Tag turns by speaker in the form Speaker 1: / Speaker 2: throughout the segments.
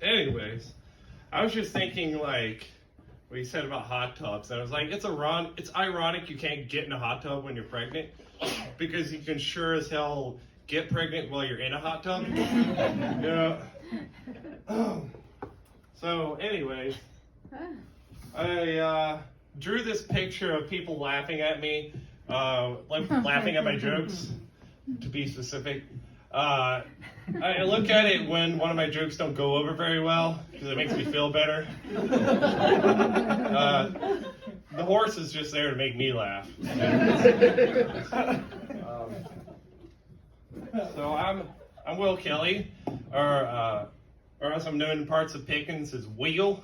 Speaker 1: Anyways, I was just thinking like what you said about hot tubs. And I was like, it's ironic you can't get in a hot tub when you're pregnant because you can sure as hell get pregnant while you're in a hot tub. Yeah. So anyways, I drew this picture of people laughing at me, laughing at my jokes, to be specific. I look at it when one of my jokes don't go over very well, because it makes me feel better. The horse is just there to make me laugh. So I'm Will Kelly, or as I'm known in parts of Pickens as Wheel.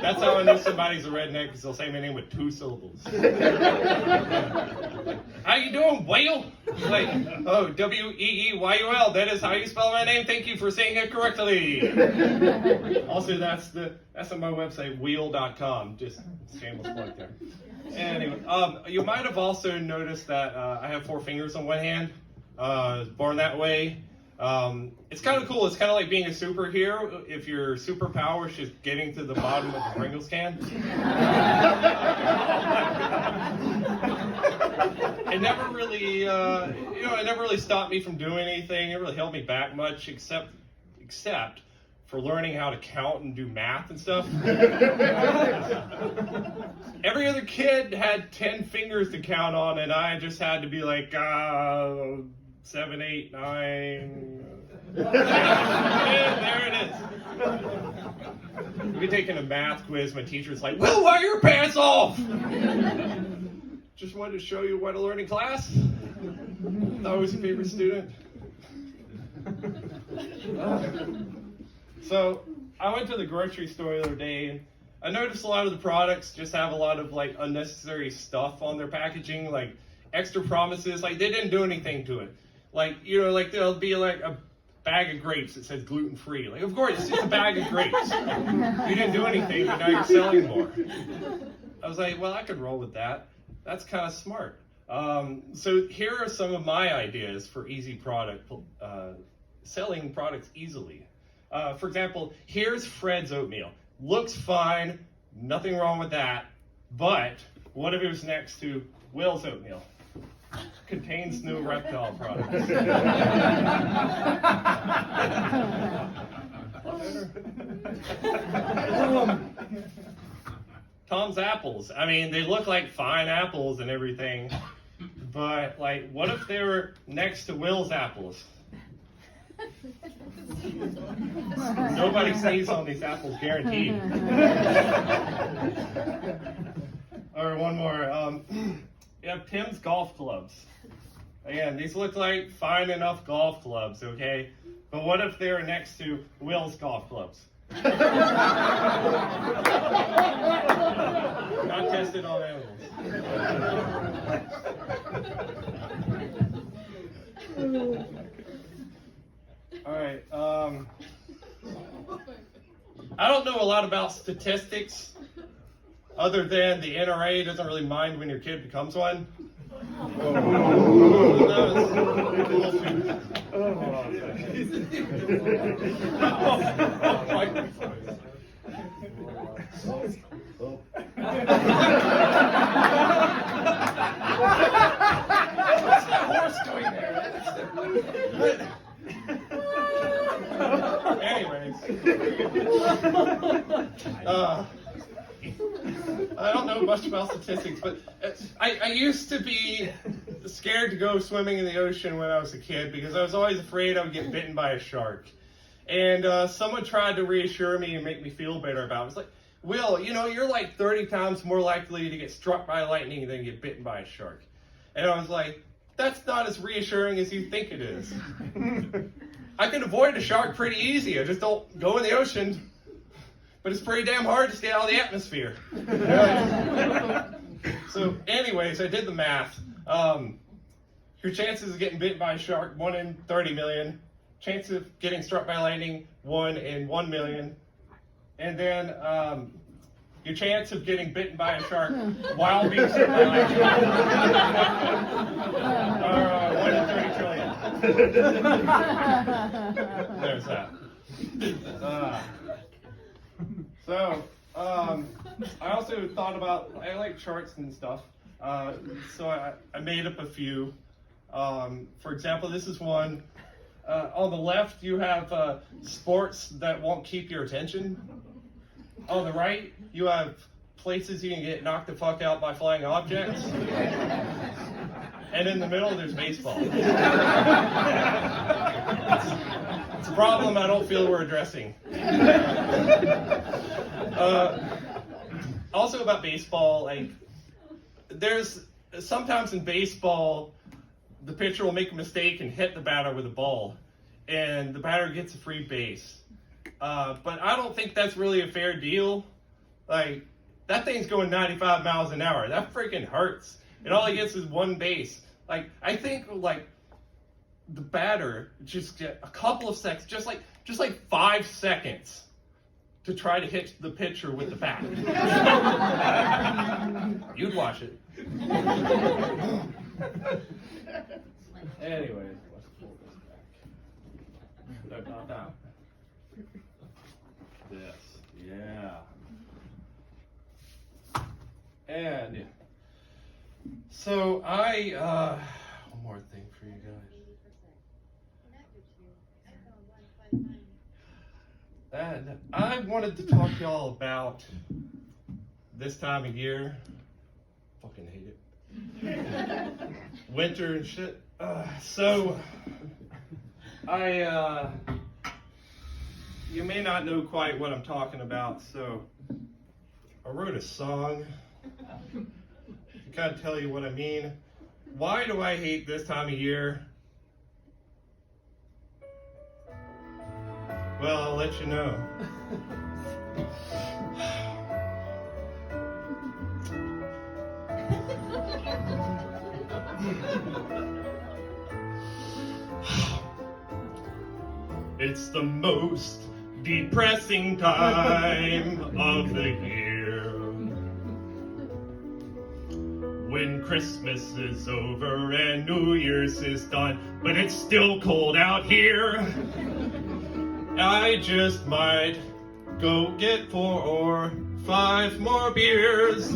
Speaker 1: That's how I know somebody's a redneck, because they'll say my name with 2 syllables. How you doing, Whale? Like, oh, W-E-E-Y-U-L. That is how you spell my name. Thank you for saying it correctly. Also, that's on my website, wheel.com. Just shameless plug there. Anyway, you might have also noticed that I have 4 fingers on one hand. Born that way. It's kind of cool. It's kind of like being a superhero if your superpower is just getting to the bottom of the Pringles can. It never really, it never really stopped me from doing anything. It really held me back much, except for learning how to count and do math and stuff. Every other kid had 10 fingers to count on, and I just had to be like, 7, 8, 9. There it is. We were taking a math quiz. My teacher's like, "Will, why are your pants off?" Just wanted to show you what I learned in class. Thought I was your favorite student. So I went to the grocery store the other day, and I noticed a lot of the products just have a lot of like unnecessary stuff on their packaging, like extra promises. Like they didn't do anything to it. Like, there'll be like a bag of grapes that says gluten-free. Like, of course, it's just a bag of grapes. You didn't do anything, but now you're selling more. I was like, well, I could roll with that. That's kind of smart. So here are some of my ideas for selling products easily. For example, here's Fred's oatmeal. Looks fine, nothing wrong with that. But what if it was next to Will's oatmeal? Contains no reptile products. Tom's apples. I mean, they look like fine apples and everything, but like, what if they were next to Will's apples? Nobody sneezes on these apples, guaranteed. Or one more. You have Tim's golf clubs. Again, these look like fine enough golf clubs, okay? But what if they're next to Will's golf clubs? Not tested on animals. All right. I don't know a lot about statistics, other than the NRA doesn't really mind when your kid becomes one. What's that horse doing there? Anyways. I don't know much about statistics, but I used to be scared to go swimming in the ocean when I was a kid because I was always afraid I would get bitten by a shark. And someone tried to reassure me and make me feel better about it. It's like, Will, you're like 30 times more likely to get struck by lightning than get bitten by a shark. And I was like, that's not as reassuring as you think it is. I can avoid a shark pretty easy. I just don't go in the ocean. But it's pretty damn hard to stay out of the atmosphere. So anyways, I did the math. Your chances of getting bitten by a shark, 1 in 30 million. Chance of getting struck by lightning, 1 in 1 million. And then your chance of getting bitten by a shark while being struck by lightning are 1 in 30 trillion. There's that. So, I also thought about, I like charts and stuff, so I made up a few. For example, this is one. On the left, you have sports that won't keep your attention. On the right, you have places you can get knocked the fuck out by flying objects. And in the middle, there's baseball. It's a problem I don't feel we're addressing. Also about baseball, like, there's sometimes in baseball, the pitcher will make a mistake and hit the batter with a ball, and the batter gets a free base. But I don't think that's really a fair deal. Like, that thing's going 95 miles an hour. That freaking hurts. And all he gets is one base. Like, I think, like, the batter just get a couple of seconds, just like 5 seconds to try to hit the pitcher with the bat. You'd watch it. Anyways, let's pull this back. No, not that. This, yeah. And so one more thing for you guys. And I wanted to talk to y'all about this time of year. Fucking hate it. Winter and shit. So you may not know quite what I'm talking about, so I wrote a song to kind of tell you what I mean. Why do I hate this time of year? Well, I'll let you know. It's the most depressing time of the year. When Christmas is over and New Year's is done, but it's still cold out here. I just might go get 4 or 5 more beers.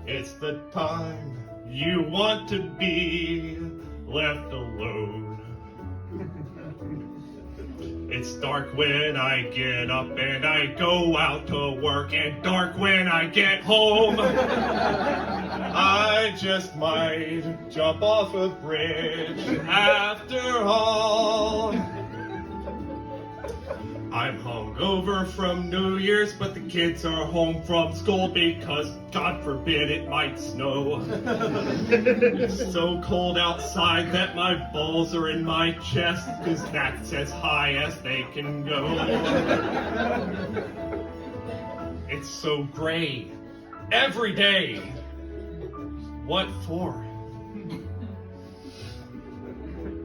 Speaker 1: It's the time you want to be left alone. It's dark when I get up and I go out to work, and dark when I get home. I just might jump off a bridge after all. I'm hungover from New Year's, but the kids are home from school because, God forbid, it might snow. It's so cold outside that my balls are in my chest, because that's as high as they can go. It's so gray every day. What for?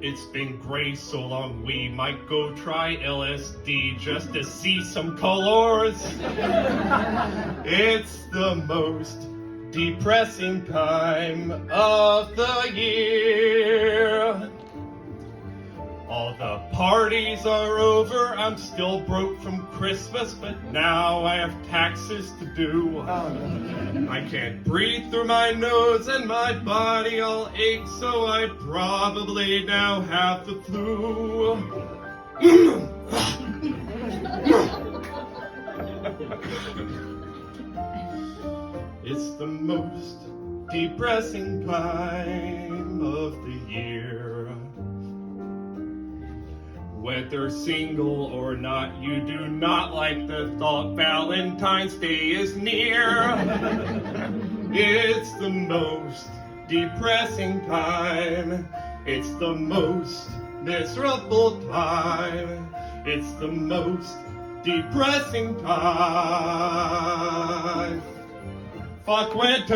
Speaker 1: It's been gray so long we might go try LSD just to see some colors. It's the most depressing time of the year. All the parties are over, I'm still broke from Christmas, but now I have taxes to do. I can't breathe through my nose and my body all aches, so I probably now have the flu. It's the most depressing time of the year. Whether single or not, you do not like the thought Valentine's Day is near. It's the most depressing time. It's the most miserable time. It's the most depressing time. Fuck winter!